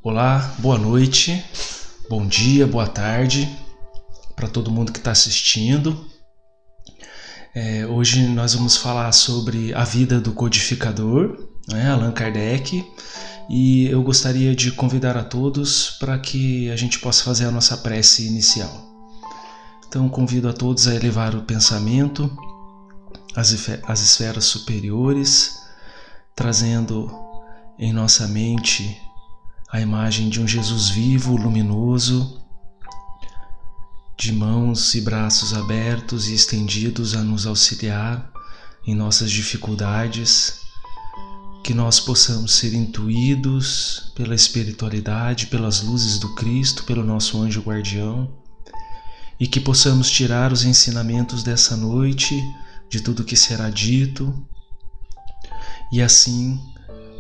Olá, boa noite, bom dia, boa tarde para todo mundo que está assistindo. Hoje nós vamos falar sobre a vida do codificador, Allan Kardec, e eu gostaria de convidar a todos para que a gente possa fazer a nossa prece inicial. Então convido a todos a elevar o pensamento às esferas superiores, trazendo em nossa mente a imagem de um Jesus vivo, luminoso, de mãos e braços abertos e estendidos a nos auxiliar em nossas dificuldades, que nós possamos ser intuídos pela espiritualidade, pelas luzes do Cristo, pelo nosso anjo guardião, e que possamos tirar os ensinamentos dessa noite, de tudo que será dito, e assim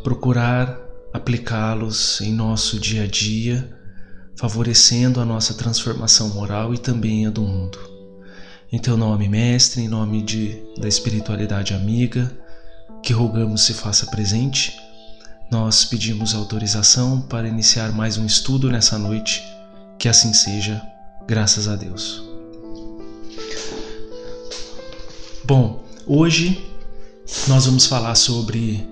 procurar aplicá-los em nosso dia a dia, favorecendo a nossa transformação moral e também a do mundo. Em teu nome, Mestre, em nome da espiritualidade amiga, que rogamos se faça presente, nós pedimos autorização para iniciar mais um estudo nessa noite, que assim seja, graças a Deus. Bom, hoje nós vamos falar sobre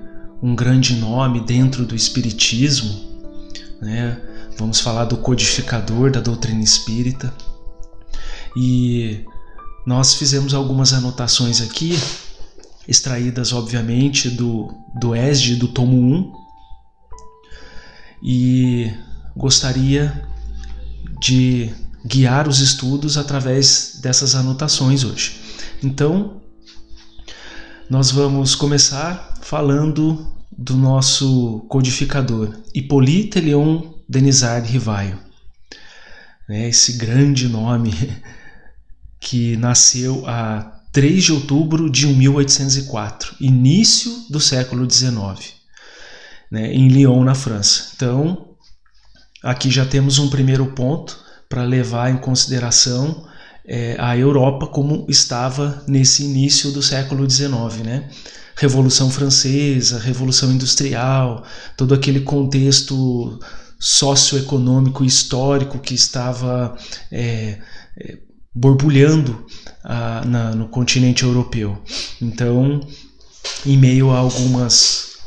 um grande nome dentro do Espiritismo, Vamos falar do codificador da doutrina espírita, e nós fizemos algumas anotações aqui, extraídas obviamente do ESD, do tomo 1, e gostaria de guiar os estudos através dessas anotações hoje. Então, nós vamos começar falando do nosso codificador, Hippolyte Léon Denisard Rivaio, esse grande nome que nasceu a 3 de outubro de 1804, início do século XIX, em Lyon, na França. Então, aqui já temos um primeiro ponto para levar em consideração a Europa como estava nesse início do século XIX, Revolução Francesa, Revolução Industrial, todo aquele contexto socioeconômico e histórico que estava borbulhando no continente europeu. Então, em meio a algumas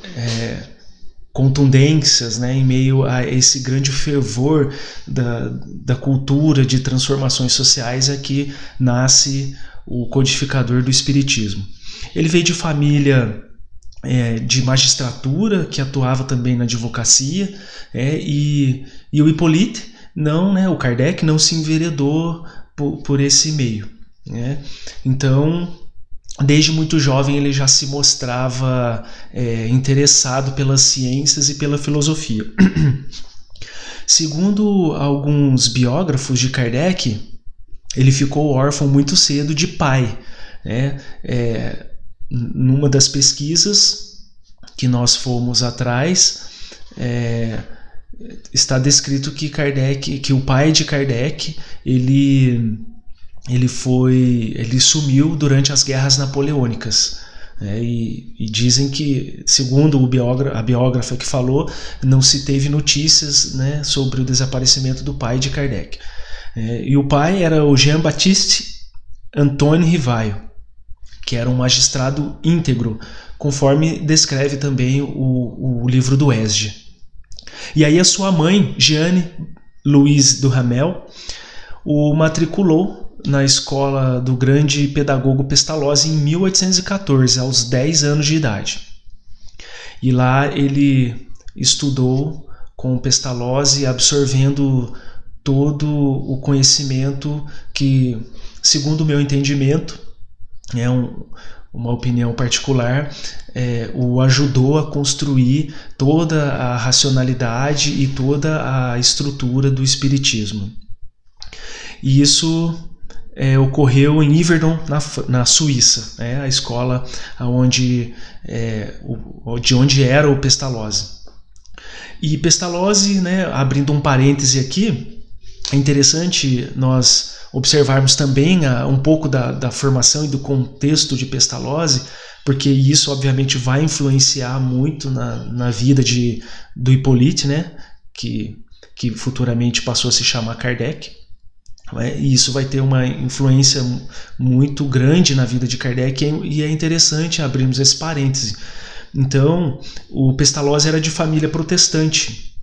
contundências, em meio a esse grande fervor da cultura de transformações sociais, é que nasce o codificador do Espiritismo. Ele veio de família de magistratura, que atuava também na advocacia, e o Hippolyte, o Kardec, não se enveredou por esse meio. Então, desde muito jovem, ele já se mostrava interessado pelas ciências e pela filosofia. Segundo alguns biógrafos de Kardec, ele ficou órfão muito cedo de pai. Numa das pesquisas que nós fomos atrás, está descrito que o pai de Kardec ele sumiu durante as guerras napoleônicas, e dizem que, segundo a biógrafa que falou, não se teve notícias, sobre o desaparecimento do pai de Kardec. E o pai era o Jean-Baptiste Antoine Rivaio, que era um magistrado íntegro, conforme descreve também o livro do ESG. E aí a sua mãe, Jeanne Louise Duhamel, o matriculou na escola do grande pedagogo Pestalozzi em 1814, aos 10 anos de idade. E lá ele estudou com Pestalozzi, absorvendo todo o conhecimento que, segundo o meu entendimento, uma opinião particular, o ajudou a construir toda a racionalidade e toda a estrutura do Espiritismo. E isso ocorreu em Yverdon, na Suíça, a escola de onde era o Pestalozzi. E Pestalozzi, abrindo um parêntese aqui, é interessante nós observarmos também um pouco da formação e do contexto de Pestalozzi, porque isso obviamente vai influenciar muito na vida do Hippolyte, que futuramente passou a se chamar Kardec. E isso vai ter uma influência muito grande na vida de Kardec, e é interessante abrirmos esse parêntese. Então, o Pestalozzi era de família protestante,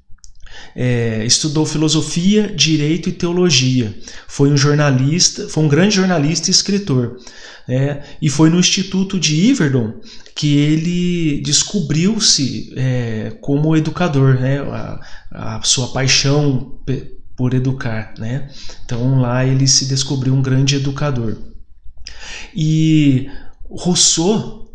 estudou filosofia, direito e teologia, foi um grande jornalista e escritor, e foi no Instituto de Yverdon que ele descobriu-se como educador, a sua paixão por educar, Então lá ele se descobriu um grande educador. E Rousseau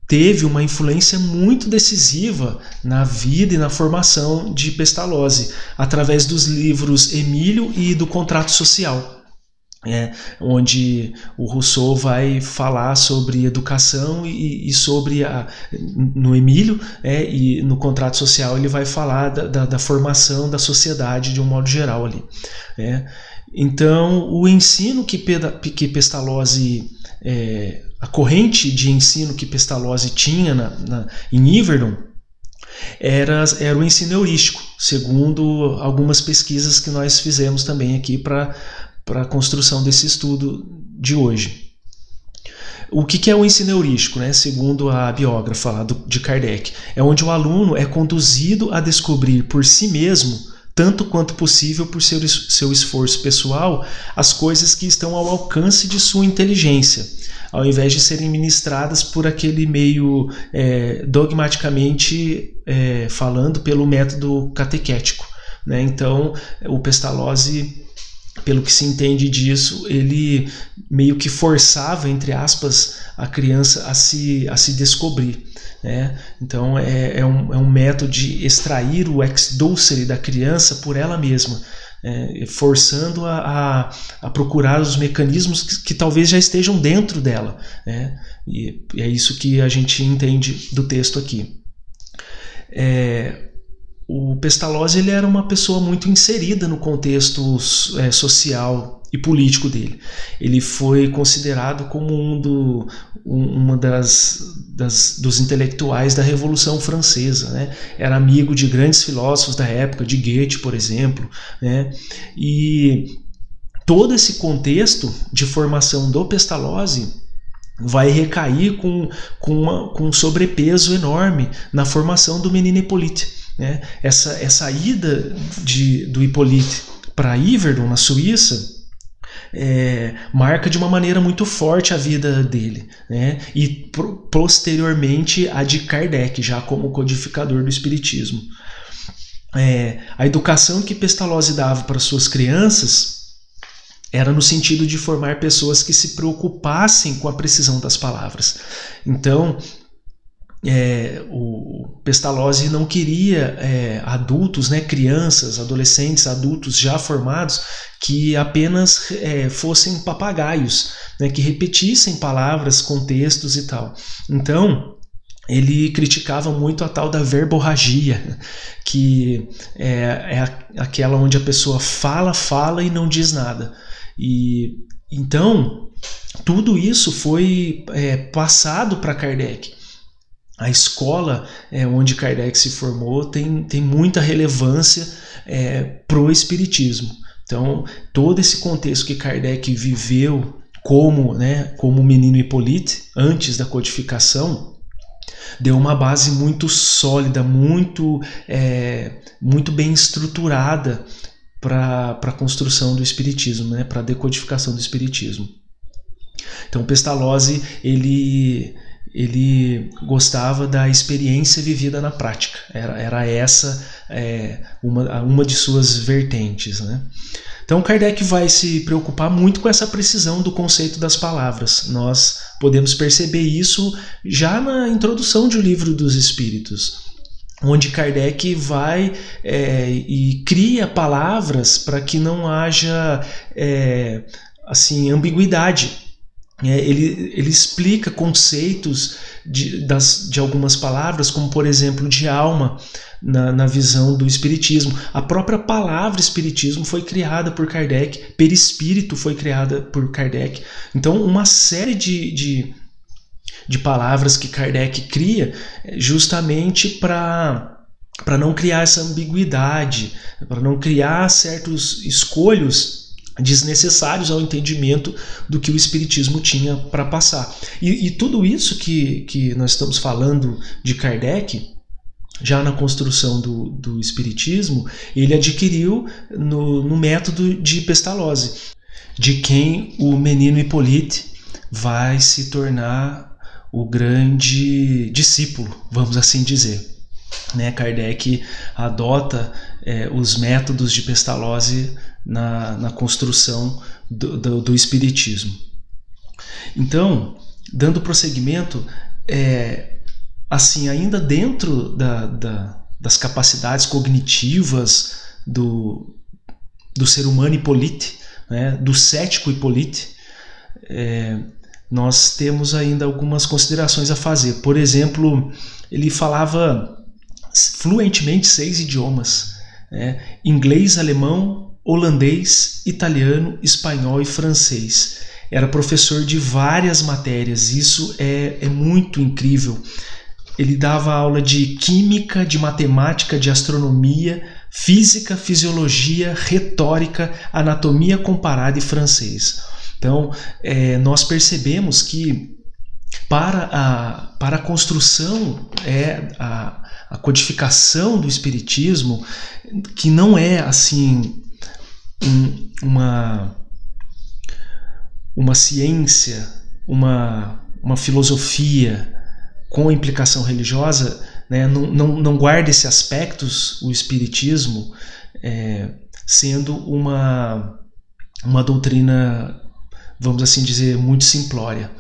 teve uma influência muito decisiva na vida e na formação de Pestalozzi, através dos livros Emílio e do Contrato Social, onde o Rousseau vai falar sobre educação e sobre no Emílio, e no Contrato Social ele vai falar da formação da sociedade de um modo geral ali. Então o ensino que Pestalozzi, a corrente de ensino que Pestalozzi tinha em Yverdon era o ensino heurístico, segundo algumas pesquisas que nós fizemos também aqui para a construção desse estudo de hoje. O que é o ensino heurístico, segundo a biógrafa lá de Kardec? É onde o aluno é conduzido a descobrir por si mesmo, tanto quanto possível por seu esforço pessoal, as coisas que estão ao alcance de sua inteligência, ao invés de serem ministradas por aquele meio dogmaticamente falando pelo método catequético. Então, o Pestalozzi, pelo que se entende disso, ele meio que forçava, entre aspas, a criança a se descobrir. Então é um método de extrair o ex dulcere da criança por ela mesma, forçando a procurar os mecanismos que talvez já estejam dentro dela. E é isso que a gente entende do texto aqui. O Pestalozzi ele era uma pessoa muito inserida no contexto social e político dele. Ele foi considerado como dos intelectuais da Revolução Francesa, Era amigo de grandes filósofos da época, de Goethe, por exemplo, E todo esse contexto de formação do Pestalozzi vai recair com um sobrepeso enorme na formação do menino Hippolyte. Essa ida do Hippolyte para Yverdon, na Suíça, marca de uma maneira muito forte a vida dele, e posteriormente a de Kardec, já como codificador do Espiritismo. A educação que Pestalozzi dava para suas crianças era no sentido de formar pessoas que se preocupassem com a precisão das palavras. Então, o Pestalozzi não queria adultos, crianças, adolescentes, adultos já formados que apenas fossem papagaios, que repetissem palavras, contextos e tal. Então, ele criticava muito a tal da verborragia, que é aquela onde a pessoa fala e não diz nada. E então, tudo isso foi passado para Kardec. A escola onde Kardec se formou tem muita relevância para o Espiritismo. Então, todo esse contexto que Kardec viveu como menino Hippolyte, antes da codificação, deu uma base muito sólida, muito bem estruturada para a construção do Espiritismo, para a decodificação do Espiritismo. Então, Pestalozzi, ele gostava da experiência vivida na prática. Era essa uma de suas vertentes. Então, Kardec vai se preocupar muito com essa precisão do conceito das palavras. Nós podemos perceber isso já na introdução de O Livro dos Espíritos, onde Kardec vai e cria palavras para que não haja ambiguidade. Ele explica conceitos de algumas palavras, como por exemplo de alma, na visão do Espiritismo. A própria palavra Espiritismo foi criada por Kardec, perispírito foi criada por Kardec. Então, uma série de palavras que Kardec cria justamente para para não criar essa ambiguidade, para não criar certos escolhos desnecessários ao entendimento do que o Espiritismo tinha para passar. E tudo isso que nós estamos falando de Kardec, já na construção do Espiritismo, ele adquiriu no método de Pestalozzi, de quem o menino Hippolyte vai se tornar o grande discípulo, vamos assim dizer. Kardec adota os métodos de Pestalozzi na construção do Espiritismo. Então, dando prosseguimento, assim, ainda dentro das capacidades cognitivas do ser humano Hippolyte, do cético Hippolyte, nós temos ainda algumas considerações a fazer. Por exemplo, ele falava fluentemente 6 idiomas, inglês, alemão, holandês, italiano, espanhol e francês. Era professor de várias matérias, isso é muito incrível. Ele dava aula de química, de matemática, de astronomia, física, fisiologia, retórica, anatomia comparada e francês. Então, nós percebemos que para a construção, a codificação do Espiritismo, que não é assim uma ciência, uma filosofia com implicação religiosa, não guarda esses aspectos, o Espiritismo, sendo uma doutrina, vamos assim dizer, muito simplória.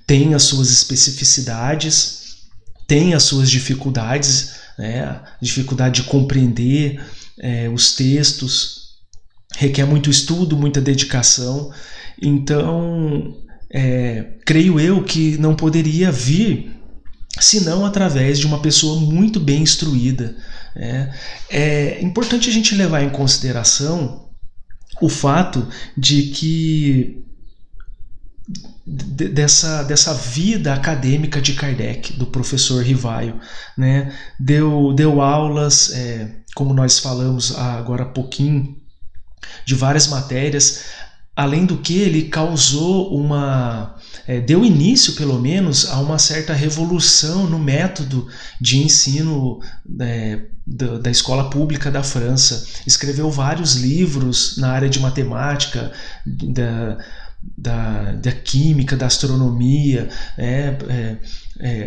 Tem as suas especificidades, tem as suas dificuldades, dificuldade de compreender os textos, requer muito estudo, muita dedicação. Então, creio eu que não poderia vir senão através de uma pessoa muito bem instruída. É importante a gente levar em consideração o fato de que dessa vida acadêmica de Kardec, do professor Rivaio, deu aulas, como nós falamos agora há pouquinho, de várias matérias. Além do que, ele causou deu início, pelo menos, a uma certa revolução no método de ensino da escola pública da França. Escreveu vários livros na área de matemática, da química, da astronomia,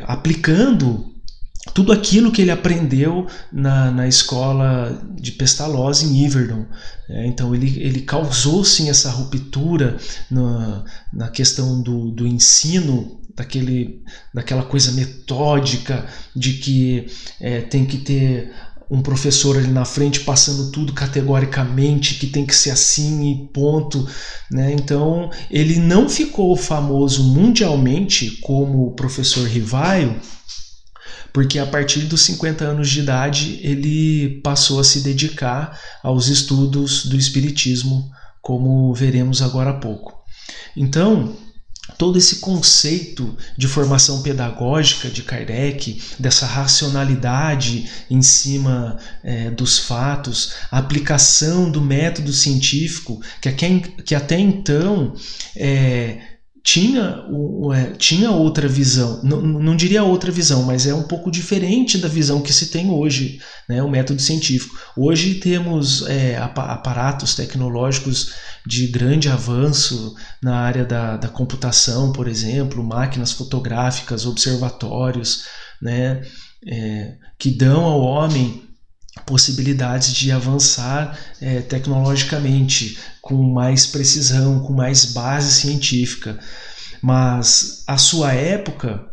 aplicando tudo aquilo que ele aprendeu na escola de Pestalozzi em Yverdon. Então ele causou sim essa ruptura na questão do ensino, daquela coisa metódica de que tem que ter um professor ali na frente passando tudo categoricamente, que tem que ser assim e ponto. Então ele não ficou famoso mundialmente como o professor Rivaio, porque a partir dos 50 anos de idade ele passou a se dedicar aos estudos do Espiritismo, como veremos agora há pouco. Então, todo esse conceito de formação pedagógica de Kardec, dessa racionalidade em cima dos fatos, a aplicação do científico, que até então tinha outra visão, não diria outra visão, mas é um pouco diferente da visão que se tem hoje, o método científico. Hoje temos aparatos tecnológicos de grande avanço na área da computação, por exemplo, máquinas fotográficas, observatórios, que dão ao homem possibilidades de avançar tecnologicamente, com mais precisão, com mais base científica. Mas à sua época,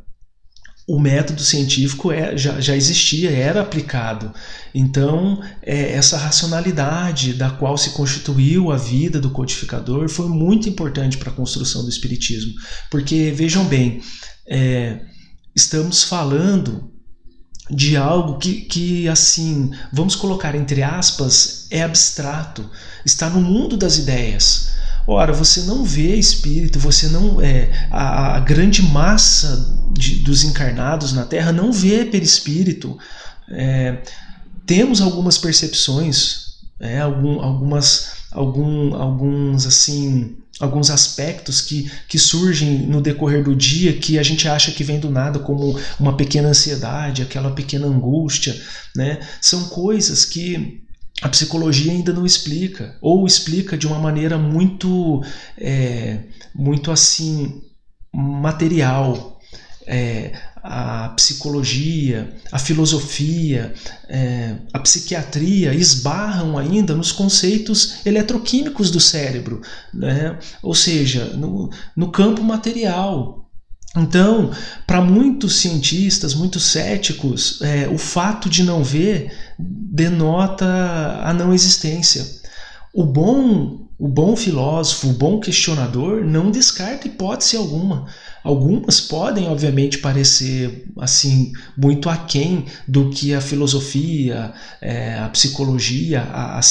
o método científico já existia, era aplicado. Então, essa racionalidade da qual se constituiu a vida do codificador foi muito importante para a construção do Espiritismo. Porque, vejam bem, estamos falando de algo que, assim, vamos colocar entre aspas, é abstrato, está no mundo das ideias. Ora, você não vê espírito, você não a grande massa dos encarnados na Terra não vê perispírito. Temos algumas percepções, alguns aspectos que surgem no decorrer do dia que a gente acha que vem do nada, como uma pequena ansiedade, aquela pequena angústia, né? São coisas que a psicologia ainda não explica, ou explica de uma maneira muito assim material. A psicologia, a filosofia, a psiquiatria esbarram ainda nos conceitos eletroquímicos do cérebro, né? Ou seja, no campo material. Então, para muitos cientistas, muitos céticos, o fato de não ver denota a não existência. O bom filósofo, o bom questionador não descarta hipótese alguma. Algumas podem, obviamente, parecer assim muito aquém do que a filosofia, a psicologia, as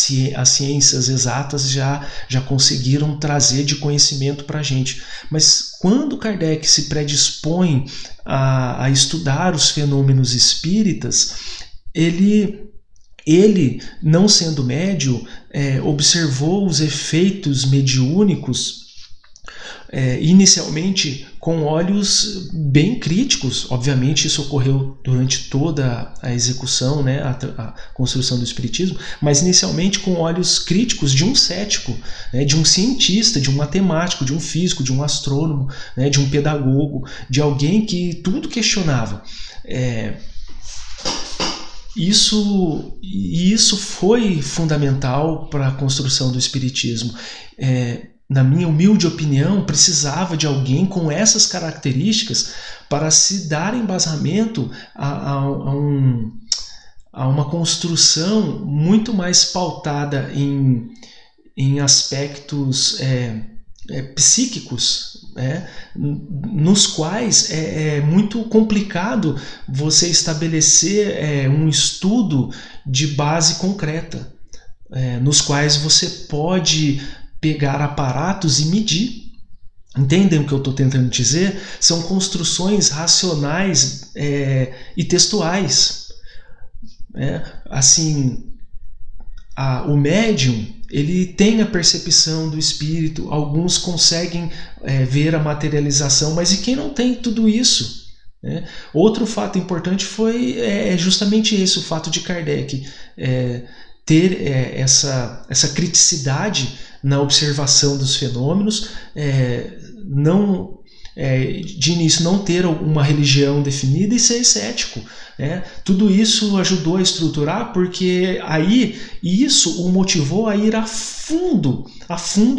ciências exatas já conseguiram trazer de conhecimento para a gente. Mas quando Kardec se predispõe a estudar os fenômenos espíritas, ele, não sendo médium, observou os efeitos mediúnicos inicialmente com olhos bem críticos. Obviamente isso ocorreu durante toda a execução, né, a construção do espiritismo, mas inicialmente com olhos críticos de um cético, né, de um cientista, de um matemático, de um físico, de um astrônomo, né, de um pedagogo, de alguém que tudo questionava. Isso foi fundamental para a construção do espiritismo. Na minha humilde opinião, precisava de alguém com essas características para se dar embasamento a uma construção muito mais pautada em aspectos psíquicos, nos quais é muito complicado você estabelecer um estudo de base concreta, nos quais você pode pegar aparatos e medir. Entendem o que eu estou tentando dizer? São construções racionais e textuais. Assim, o médium, ele tem a percepção do espírito, alguns conseguem ver a materialização, mas e quem não tem tudo isso? Outro fato importante foi justamente esse, o fato de Kardec ter essa criticidade na observação dos fenômenos, de início não ter uma religião definida e ser cético. Tudo isso ajudou a estruturar, porque aí isso o motivou a ir a fundo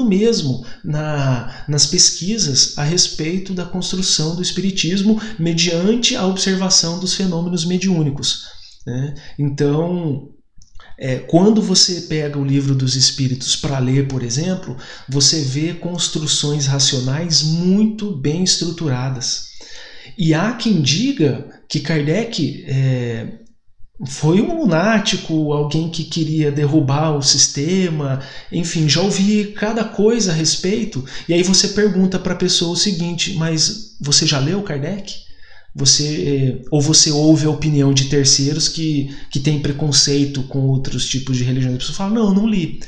mesmo nas pesquisas a respeito da construção do espiritismo mediante a observação dos fenômenos mediúnicos. Então, quando você pega o Livro dos Espíritos para ler, por exemplo, você vê construções racionais muito bem estruturadas. E há quem diga que Kardec foi um lunático, alguém que queria derrubar o sistema, enfim, já ouvi cada coisa a respeito. E aí você pergunta para a pessoa o seguinte: mas você já leu Kardec? Ou você ouve a opinião de terceiros que tem preconceito com outros tipos de religião? A pessoa fala: não li.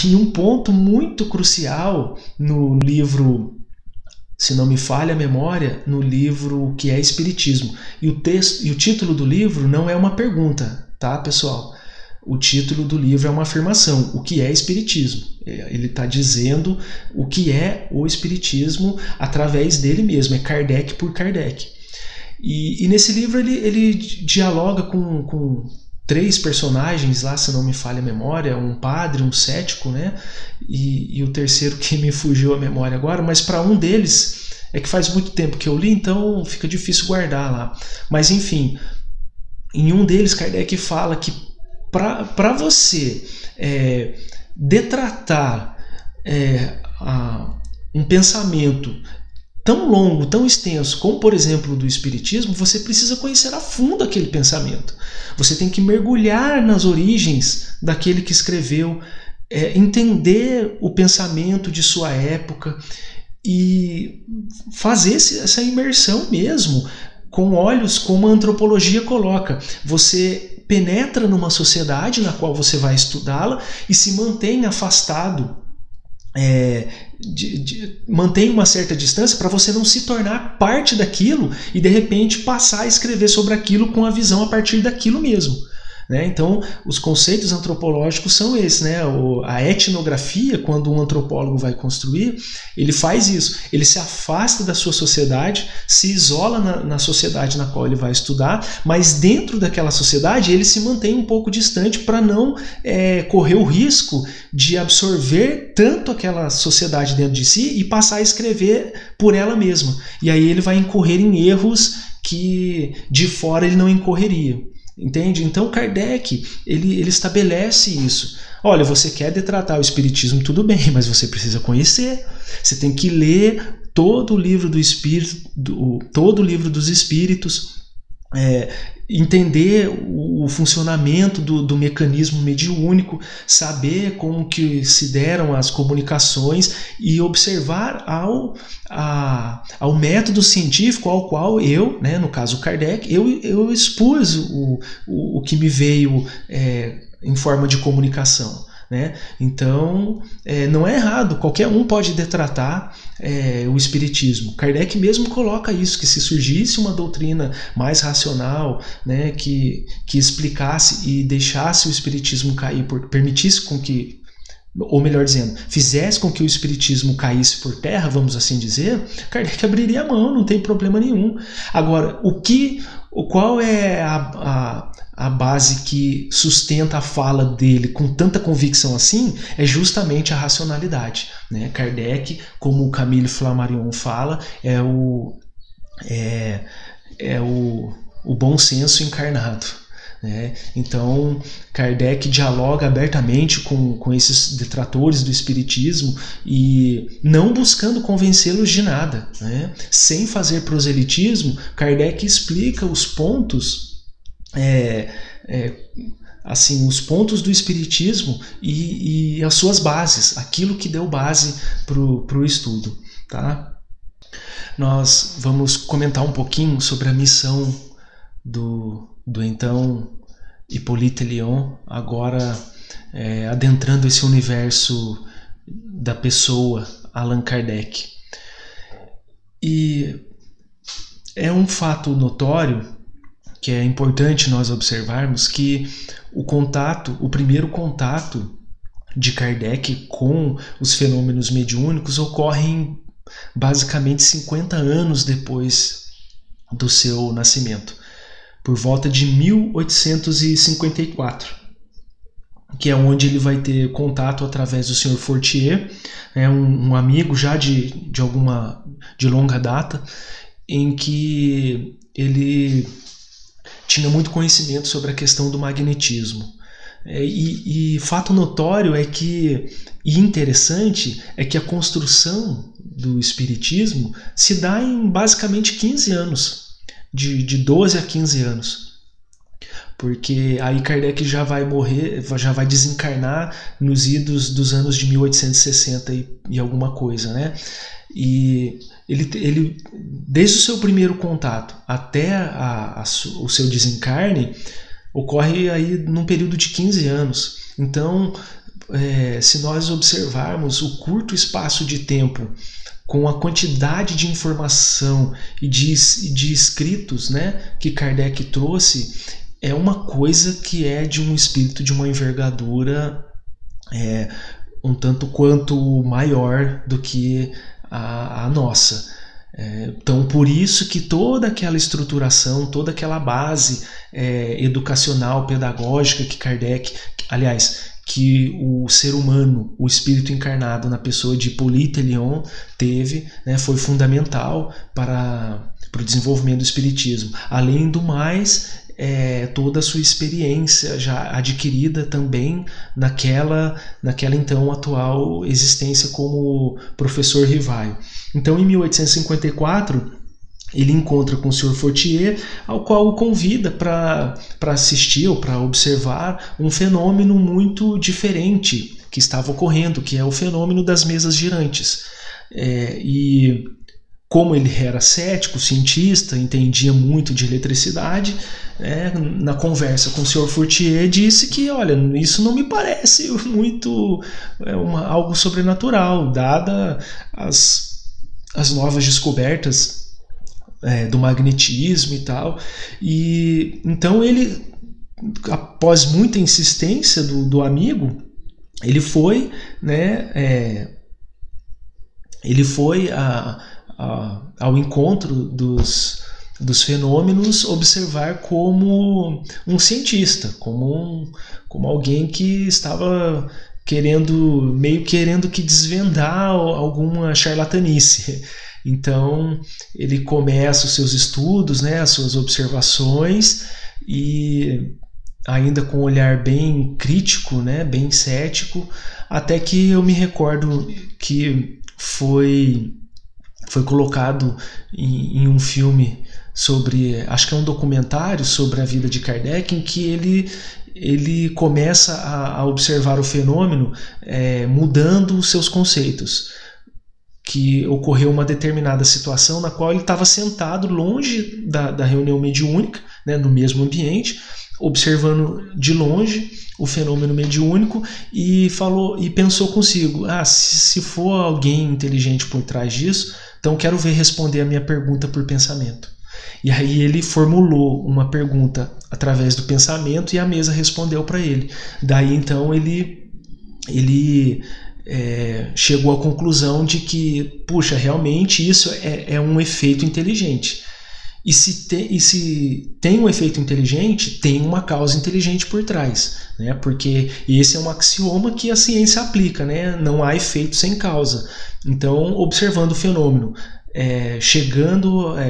E um ponto muito crucial no livro, se não me falha a memória, no livro que é Espiritismo. E o título do livro não é uma pergunta, tá, pessoal? O título do livro é uma afirmação: o que é Espiritismo? Ele está dizendo o que é o Espiritismo através dele mesmo, é Kardec por Kardec. E nesse livro ele dialoga com 3 personagens lá, se não me falha a memória, um padre, um cético, né? E o terceiro que me fugiu a memória agora, mas para um deles é que faz muito tempo que eu li, então fica difícil guardar lá. Mas enfim, em um deles Kardec fala que para você detratar um pensamento tão longo, tão extenso, como por exemplo do Espiritismo, você precisa conhecer a fundo aquele pensamento. Você tem que mergulhar nas origens daquele que escreveu, entender o pensamento de sua época e fazer essa imersão mesmo, com olhos como a antropologia coloca. Você penetra numa sociedade na qual você vai estudá-la e se mantém afastado, mantém uma certa distância para você não se tornar parte daquilo e de repente passar a escrever sobre aquilo com a visão a partir daquilo mesmo. Então, os conceitos antropológicos são esses. A etnografia, quando um antropólogo vai construir, ele faz isso. Ele se afasta da sua sociedade, se isola na sociedade na qual ele vai estudar, mas dentro daquela sociedade ele se mantém um pouco distante para não correr o risco de absorver tanto aquela sociedade dentro de si e passar a escrever por ela mesma. E aí ele vai incorrer em erros que de fora ele não incorreria. Entende? Então Kardec ele estabelece isso. Olha, você quer detratar o Espiritismo, tudo bem, mas você precisa conhecer. Você tem que ler todo o livro do Espírito, todo o livro dos Espíritos, entender o funcionamento do mecanismo mediúnico, saber como que se deram as comunicações e observar ao método científico ao qual eu, no caso Kardec, eu expus o que me veio em forma de comunicação. Então, não é errado, qualquer um pode detratar o Espiritismo. Kardec mesmo coloca isso, que se surgisse uma doutrina mais racional, que explicasse e deixasse o Espiritismo cair, permitisse com que, ou melhor dizendo, fizesse com que o Espiritismo caísse por terra, vamos assim dizer, Kardec abriria a mão, não tem problema nenhum. Agora, qual é a base que sustenta a fala dele com tanta convicção assim? É justamente a racionalidade. Kardec, como o Camille Flammarion fala, é o bom senso encarnado. Então Kardec dialoga abertamente com esses detratores do Espiritismo e não buscando convencê-los de nada, sem fazer proselitismo. Kardec explica os pontos os pontos do Espiritismo e as suas bases, aquilo que deu base para o estudo. Tá? Nós vamos comentar um pouquinho sobre a missão do então Hippolyte Lyon, agora adentrando esse universo da pessoa Allan Kardec. E é um fato notório que é importante nós observarmos que o primeiro contato de Kardec com os fenômenos mediúnicos ocorre basicamente 50 anos depois do seu nascimento, por volta de 1854, que é onde ele vai ter contato através do Sr. Fortier, um amigo já de longa data, em que ele tinha muito conhecimento sobre a questão do magnetismo. E fato notório e interessante é que a construção do Espiritismo se dá em basicamente 15 anos, de 12 a 15 anos. Porque aí Kardec já vai morrer, já vai desencarnar nos idos dos anos de 1860 e alguma coisa, E ele desde o seu primeiro contato até o seu desencarne, ocorre aí num período de 15 anos. Então, se nós observarmos o curto espaço de tempo, com a quantidade de informação e de escritos que Kardec trouxe, é uma coisa que é de um espírito de uma envergadura um tanto quanto maior do que a nossa. Então, por isso que toda aquela estruturação, toda aquela base educacional, pedagógica que Kardec, aliás, que o ser humano, o espírito encarnado na pessoa de Hippolyte Lyon teve, foi fundamental para o desenvolvimento do espiritismo. Além do mais, toda a sua experiência já adquirida também naquela então atual existência como professor Rivaio. Então, em 1854, ele encontra com o Sr. Fortier, ao qual o convida para assistir ou para observar um fenômeno muito diferente que estava ocorrendo, que é o fenômeno das mesas girantes. E como ele era cético, cientista, entendia muito de eletricidade, na conversa com o Sr. Fortier disse que, olha, isso não me parece muito algo sobrenatural, dada as novas descobertas do magnetismo e tal. E então ele, após muita insistência do amigo, ele foi, ao encontro dos fenômenos, observar como um cientista, como alguém que estava meio querendo que desvendar alguma charlatanice. Então ele começa os seus estudos, as suas observações, e ainda com um olhar bem crítico, bem cético, até que eu me recordo que foi colocado em um filme sobre, acho que é um documentário sobre a vida de Kardec, em que ele começa a observar o fenômeno mudando os seus conceitos, que ocorreu uma determinada situação na qual ele estava sentado longe da reunião mediúnica, no mesmo ambiente, observando de longe o fenômeno mediúnico, e pensou consigo: se for alguém inteligente por trás disso, então quero ver responder a minha pergunta por pensamento. E aí ele formulou uma pergunta através do pensamento e a mesa respondeu para ele. Daí então ele chegou à conclusão de que, puxa, realmente isso é um efeito inteligente. E se tem um efeito inteligente, tem uma causa inteligente por trás, porque esse é um axioma que a ciência aplica, não há efeito sem causa. Então, observando o fenômeno,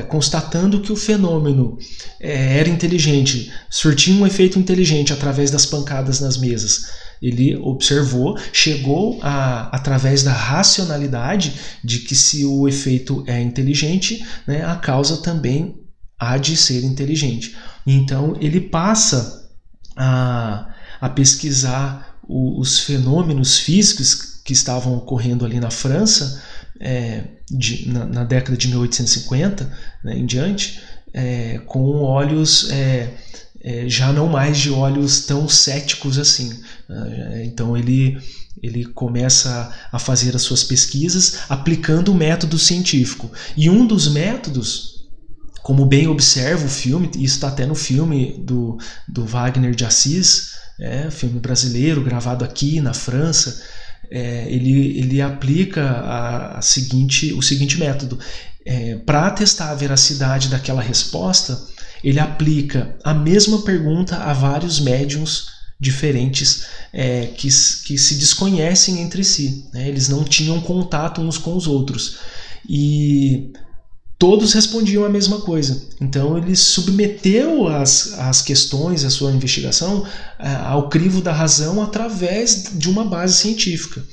constatando que o fenômeno era inteligente, surtia um efeito inteligente através das pancadas nas mesas, ele observou, chegou através da racionalidade de que, se o efeito é inteligente, a causa também há de ser inteligente. Então ele passa a pesquisar os fenômenos físicos que estavam ocorrendo ali na França, na década de 1850 em diante, com olhos já não mais de olhos tão céticos assim. Então ele começa a fazer as suas pesquisas aplicando o método científico. E um dos métodos, como bem observa o filme, isso está até no filme do Wagner de Assis, filme brasileiro, gravado aqui na França, ele aplica o seguinte método. Para testar a veracidade daquela resposta, ele aplica a mesma pergunta a vários médiuns diferentes que se desconhecem entre si. Eles não tinham contato uns com os outros. E todos respondiam a mesma coisa. Então ele submeteu as questões, a sua investigação, ao crivo da razão através de uma base científica.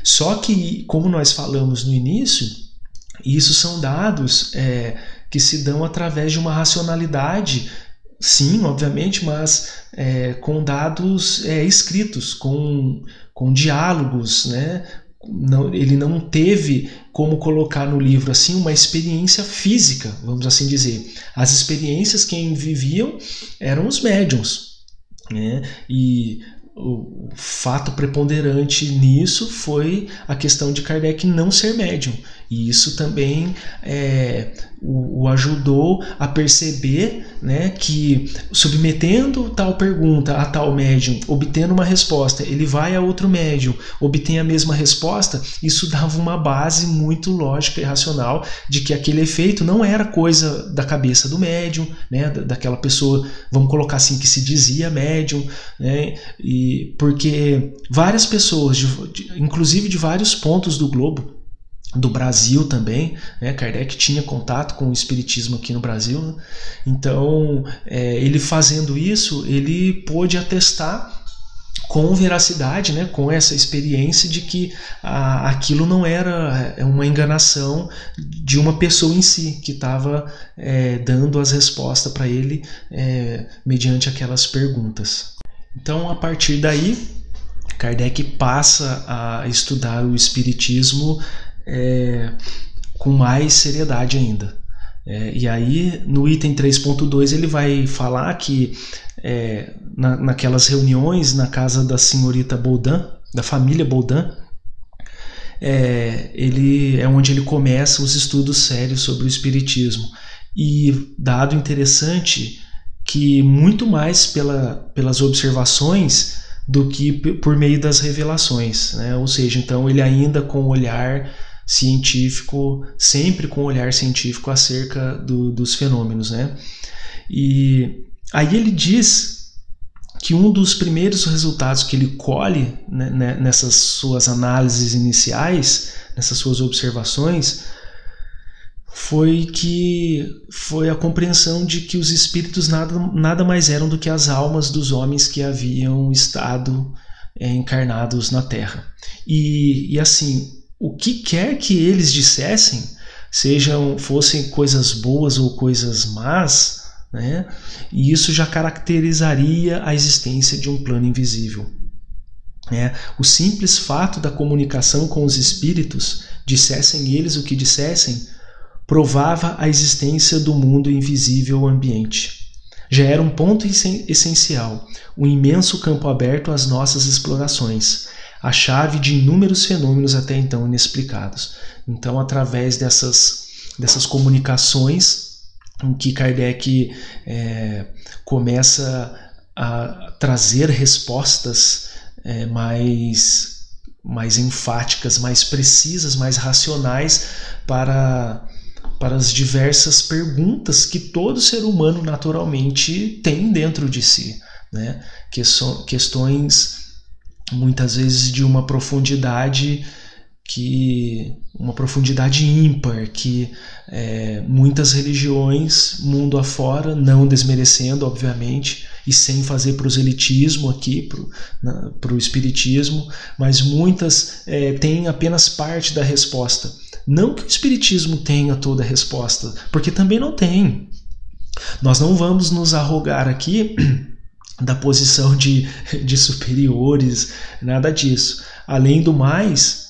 Só que, como nós falamos no início, isso são dados que se dão através de uma racionalidade, sim, obviamente, mas com dados escritos, com diálogos, ele não teve como colocar no livro assim uma experiência física, vamos assim dizer. As experiências quem viviam eram os médiuns, e o fato preponderante nisso foi a questão de Kardec não ser médium, e isso também o ajudou a perceber, que submetendo tal pergunta a tal médium, obtendo uma resposta, ele vai a outro médium, obtém a mesma resposta. Isso dava uma base muito lógica e racional de que aquele efeito não era coisa da cabeça do médium, daquela pessoa, vamos colocar assim, que se dizia médium, e porque várias pessoas, inclusive de vários pontos do globo, do Brasil também, Kardec tinha contato com o espiritismo aqui no Brasil, então ele fazendo isso, ele pôde atestar com veracidade, com essa experiência de que aquilo não era uma enganação de uma pessoa em si, que estava dando as respostas para ele mediante aquelas perguntas. Então, a partir daí, Kardec passa a estudar o espiritismo com mais seriedade ainda. E aí, no item 3.2, ele vai falar que naquelas reuniões na casa da senhorita Baudin, da família Baudin, ele é onde ele começa os estudos sérios sobre o espiritismo. E dado interessante que muito mais pelas observações do que por meio das revelações, né? Ou seja, então ele ainda com o olhar científico, sempre com o olhar científico acerca dos fenômenos, né? E aí ele diz que um dos primeiros resultados que ele colhe, né, nessas suas análises iniciais, nessas suas observações, foi a compreensão de que os espíritos nada mais eram do que as almas dos homens que haviam estado encarnados na Terra. E assim, o que quer que eles dissessem, fossem coisas boas ou coisas más, né, e isso já caracterizaria a existência de um plano invisível. O simples fato da comunicação com os espíritos, dissessem eles o que dissessem, provava a existência do mundo invisível ambiente. Já era um ponto essencial, um imenso campo aberto às nossas explorações, a chave de inúmeros fenômenos até então inexplicados. Então, através dessas comunicações, em que Kardec começa a trazer respostas mais enfáticas, mais precisas, mais racionais para as diversas perguntas que todo ser humano naturalmente tem dentro de si, né? Questões muitas vezes de uma profundidade ímpar, que muitas religiões mundo afora, não desmerecendo obviamente e sem fazer proselitismo aqui para o espiritismo, mas muitas têm apenas parte da resposta. Não que o espiritismo tenha toda a resposta, porque também não tem. Nós não vamos nos arrogar aqui da posição de superiores, nada disso. Além do mais,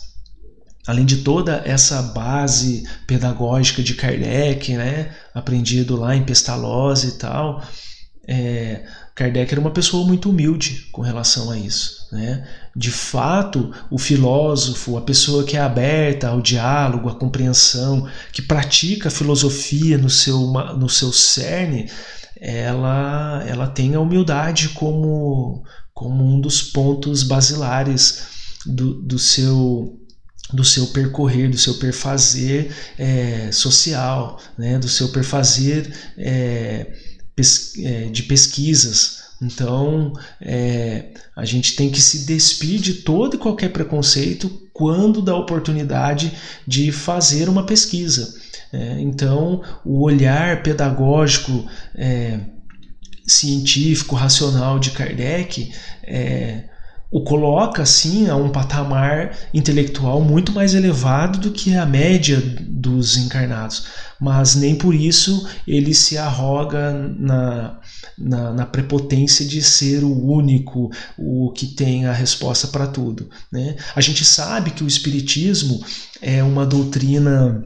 além de toda essa base pedagógica de Kardec, né, aprendido lá em Pestalozzi e tal, Kardec era uma pessoa muito humilde com relação a isso, né? De fato, o filósofo, a pessoa que é aberta ao diálogo, à compreensão, que pratica a filosofia no seu cerne, ela tem a humildade como um dos pontos basilares do seu percorrer, do seu perfazer social, né? Do seu perfazer de pesquisas. Então, a gente tem que se despir de todo e qualquer preconceito quando dá a oportunidade de fazer uma pesquisa. Então, o olhar pedagógico, científico, racional de Kardec o coloca assim a um patamar intelectual muito mais elevado do que a média dos encarnados, mas nem por isso ele se arroga na prepotência de ser o único, o que tem a resposta para tudo, né? A gente sabe que o espiritismo é uma doutrina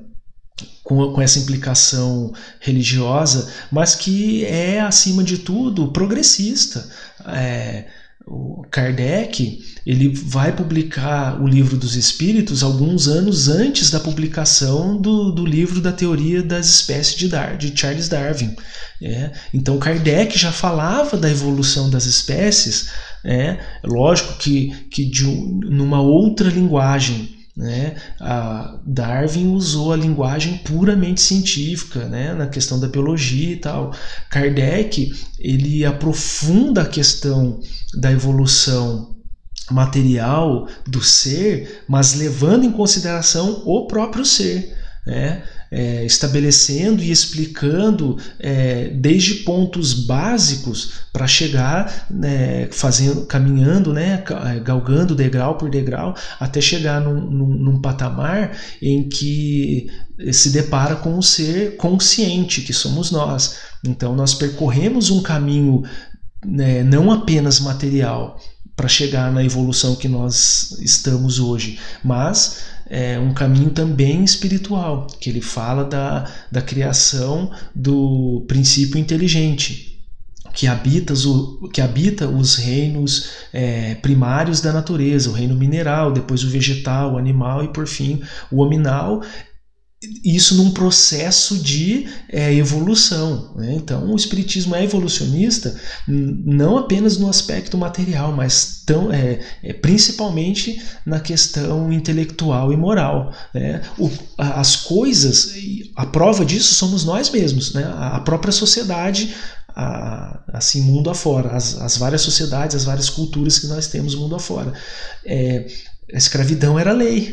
com essa implicação religiosa, mas que é, acima de tudo, progressista. O Kardec ele vai publicar o Livro dos Espíritos alguns anos antes da publicação do livro da Teoria das Espécies de Charles Darwin. Então Kardec já falava da evolução das espécies, lógico que numa outra linguagem. A Darwin usou a linguagem puramente científica, na questão da biologia e tal. Kardec ele aprofunda a questão da evolução material do ser, mas levando em consideração o próprio ser, estabelecendo e explicando desde pontos básicos para chegar, caminhando, galgando degrau por degrau, até chegar num patamar em que se depara com o ser consciente, que somos nós. Então nós percorremos um caminho não apenas material, para chegar na evolução que nós estamos hoje, mas é um caminho também espiritual, que ele fala da criação do princípio inteligente, que habita os reinos primários da natureza, o reino mineral, depois o vegetal, o animal e por fim o hominal. Isso num processo de evolução, né? Então o espiritismo é evolucionista não apenas no aspecto material, mas principalmente na questão intelectual e moral, né? As coisas, a prova disso somos nós mesmos, né? A própria sociedade, assim, mundo afora, as várias sociedades, as várias culturas que nós temos mundo afora. A escravidão era lei,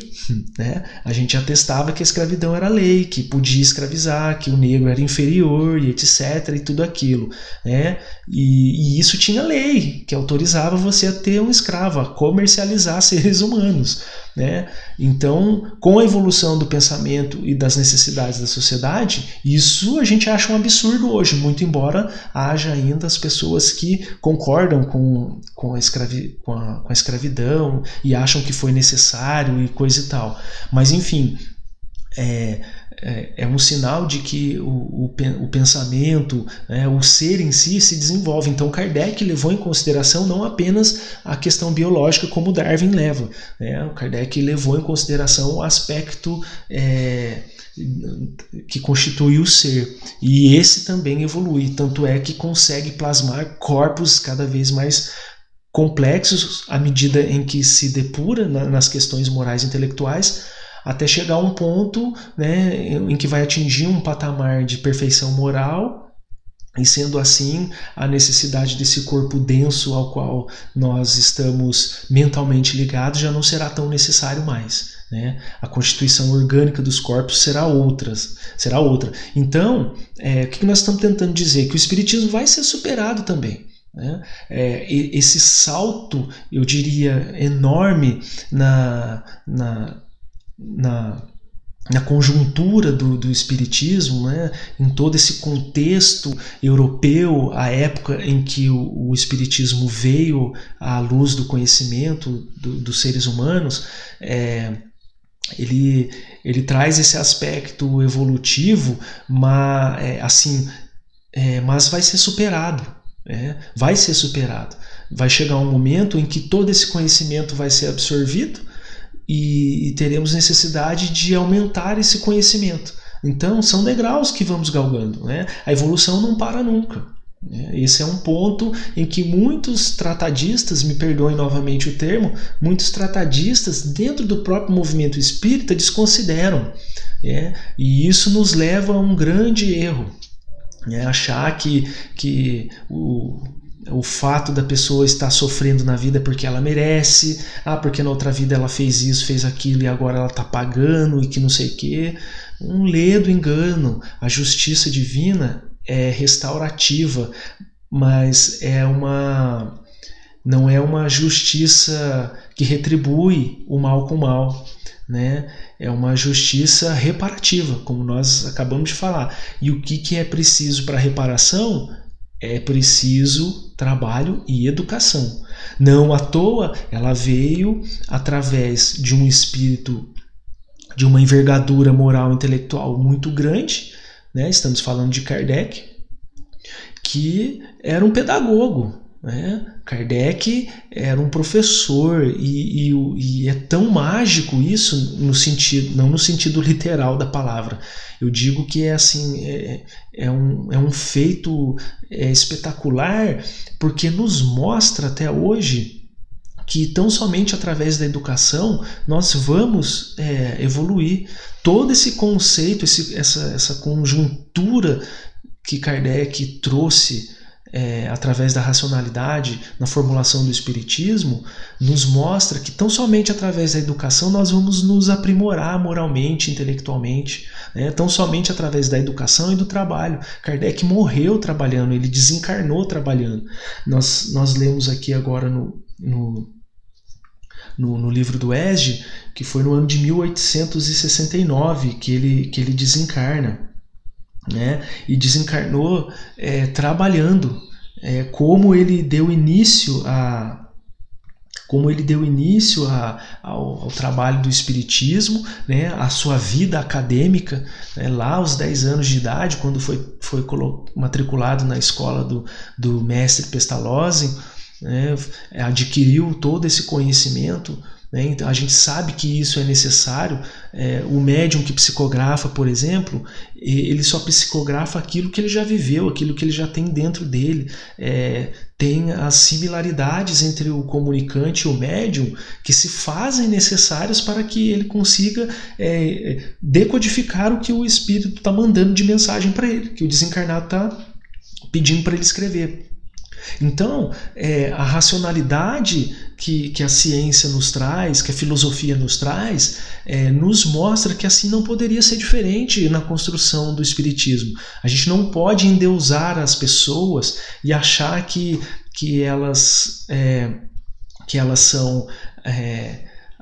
né? A gente atestava que a escravidão era lei, que podia escravizar, que o negro era inferior e etc. e tudo aquilo, né? E isso tinha lei que autorizava você a ter um escravo, a comercializar seres humanos, né? Então, com a evolução do pensamento e das necessidades da sociedade, isso a gente acha um absurdo hoje, muito embora haja ainda as pessoas que concordam com a escravidão e acham que foi necessário e coisa e tal. Mas, enfim, é um sinal de que o pensamento, o ser em si se desenvolve. Então Kardec levou em consideração não apenas a questão biológica como Darwin leva, né? O Kardec levou em consideração o aspecto que constitui o ser, e esse também evolui, tanto é que consegue plasmar corpos cada vez mais complexos à medida em que se depura nas questões morais e intelectuais, até chegar a um ponto, né, em que vai atingir um patamar de perfeição moral, e sendo assim, a necessidade desse corpo denso ao qual nós estamos mentalmente ligados já não será tão necessário mais, né? A constituição orgânica dos corpos será outra. Então, o que nós estamos tentando dizer? Que o espiritismo vai ser superado também, né? Esse salto, eu diria, enorme na conjuntura do espiritismo, né, em todo esse contexto europeu, a época em que o espiritismo veio à luz do conhecimento dos seres humanos, ele traz esse aspecto evolutivo, mas vai ser superado. Vai ser superado. Vai chegar um momento em que todo esse conhecimento vai ser absorvido e teremos necessidade de aumentar esse conhecimento. Então são degraus que vamos galgando, né? A evolução não para nunca. Esse é um ponto em que muitos tratadistas, me perdoem novamente o termo, muitos tratadistas dentro do próprio movimento espírita desconsideram, e isso nos leva a um grande erro, achar que o fato da pessoa estar sofrendo na vida porque ela merece, porque na outra vida ela fez isso, fez aquilo e agora ela está pagando e que não sei o quê. Um ledo engano. A justiça divina é restaurativa, mas não é uma justiça que retribui o mal com o mal, né? É uma justiça reparativa, como nós acabamos de falar. E o que é preciso para reparação? É preciso trabalho e educação. Não à toa ela veio através de um espírito de uma envergadura moral e intelectual muito grande, né? Estamos falando de Kardec, que era um pedagogo, né? Kardec era um professor e é tão mágico isso, não no sentido literal da palavra. Eu digo que é um feito espetacular, porque nos mostra até hoje que tão somente através da educação nós vamos evoluir. Todo esse conceito, essa conjuntura que Kardec trouxe através da racionalidade na formulação do espiritismo, nos mostra que tão somente através da educação nós vamos nos aprimorar moralmente, intelectualmente, né? Tão somente através da educação e do trabalho. Kardec morreu trabalhando, ele desencarnou trabalhando. Nós lemos aqui agora no livro do Esge, que foi no ano de 1869 que ele desencarna, né? E desencarnou trabalhando, como ele deu início como ele deu início ao trabalho do espiritismo, né, a sua vida acadêmica, né, lá aos 10 anos de idade, quando foi matriculado na escola do mestre Pestalozzi, né, adquiriu todo esse conhecimento. Então a gente sabe que isso é necessário. O médium que psicografa, por exemplo, ele só psicografa aquilo que ele já viveu, aquilo que ele já tem dentro dele. Tem as similaridades entre o comunicante e o médium que se fazem necessárias para que ele consiga decodificar o que o espírito está mandando de mensagem para ele, que o desencarnado está pedindo para ele escrever. Então, a racionalidade que a ciência nos traz, que a filosofia nos traz, nos mostra que assim não poderia ser diferente na construção do espiritismo. A gente não pode endeusar as pessoas e achar que elas são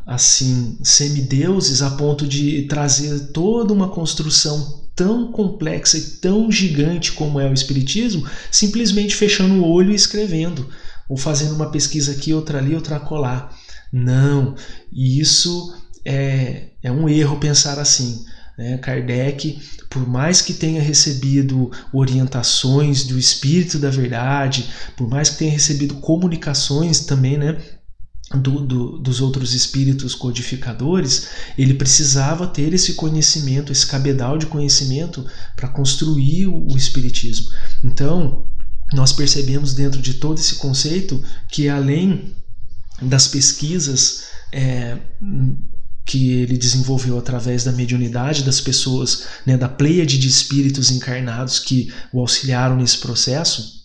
assim semideuses a ponto de trazer toda uma construção tão complexa e tão gigante como é o espiritismo, simplesmente fechando o olho e escrevendo, ou fazendo uma pesquisa aqui, outra ali, outra acolá. Não, isso é um erro pensar assim. Kardec, por mais que tenha recebido orientações do Espírito da Verdade, por mais que tenha recebido comunicações também, né, dos outros espíritos codificadores, ele precisava ter esse conhecimento, esse cabedal de conhecimento para construir o espiritismo. Então, nós percebemos dentro de todo esse conceito que, além das pesquisas que ele desenvolveu através da mediunidade das pessoas, né, da pleiade de espíritos encarnados que o auxiliaram nesse processo,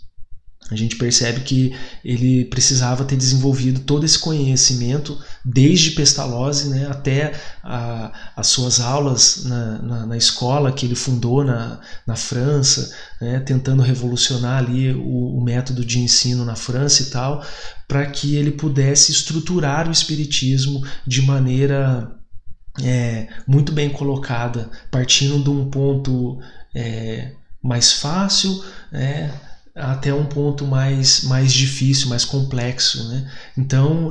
a gente percebe que ele precisava ter desenvolvido todo esse conhecimento desde Pestalozzi, né, até as suas aulas na escola que ele fundou na França, né, tentando revolucionar ali o método de ensino na França e tal, para que ele pudesse estruturar o espiritismo de maneira muito bem colocada, partindo de um ponto mais fácil, até um ponto mais difícil, mais complexo, né? Então,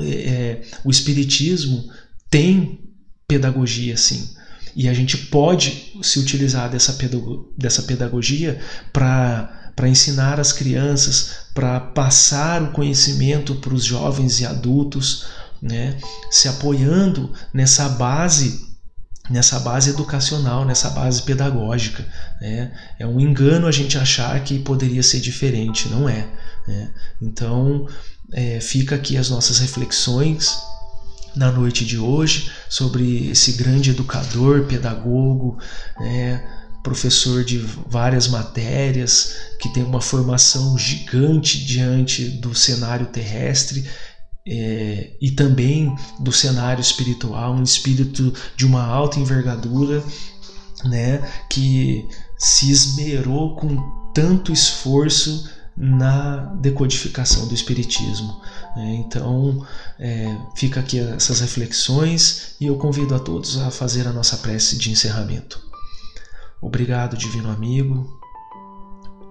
o espiritismo tem pedagogia, sim, e a gente pode se utilizar dessa pedagogia para ensinar as crianças, para passar o conhecimento para os jovens e adultos, né? Se apoiando nessa base educacional, nessa base pedagógica, né? É um engano a gente achar que poderia ser diferente, não é, né? Então, fica aqui as nossas reflexões na noite de hoje sobre esse grande educador, pedagogo, professor de várias matérias, que tem uma formação gigante diante do cenário terrestre, e também do cenário espiritual, um espírito de uma alta envergadura, né, que se esmerou com tanto esforço na decodificação do espiritismo. Então, fica aqui essas reflexões e eu convido a todos a fazer a nossa prece de encerramento. Obrigado, divino amigo,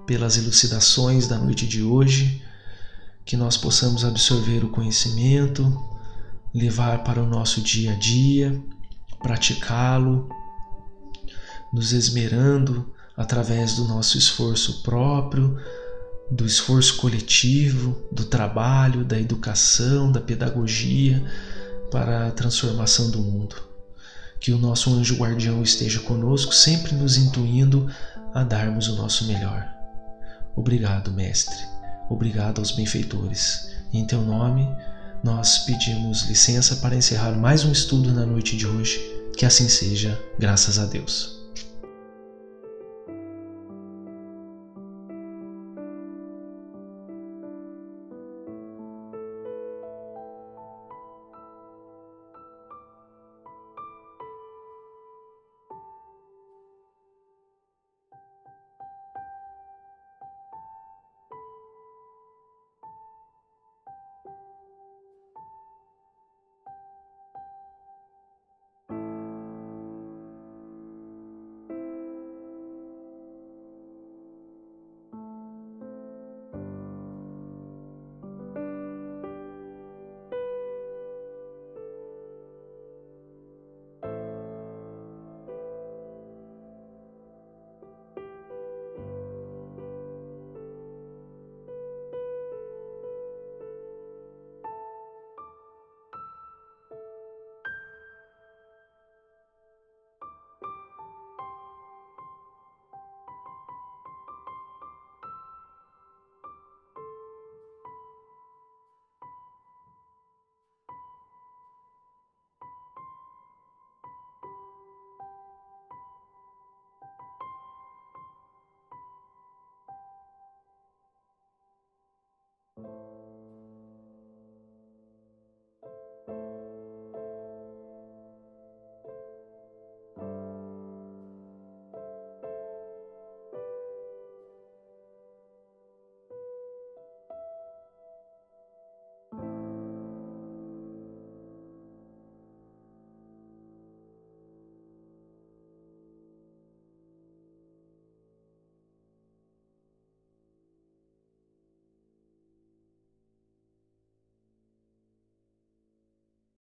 pelas elucidações da noite de hoje, que nós possamos absorver o conhecimento, levar para o nosso dia a dia, praticá-lo, nos esmerando através do nosso esforço próprio, do esforço coletivo, do trabalho, da educação, da pedagogia para a transformação do mundo. Que o nosso anjo guardião esteja conosco, sempre nos intuindo a darmos o nosso melhor. Obrigado, Mestre. Obrigado aos benfeitores. Em teu nome, nós pedimos licença para encerrar mais um estudo na noite de hoje. Que assim seja, graças a Deus.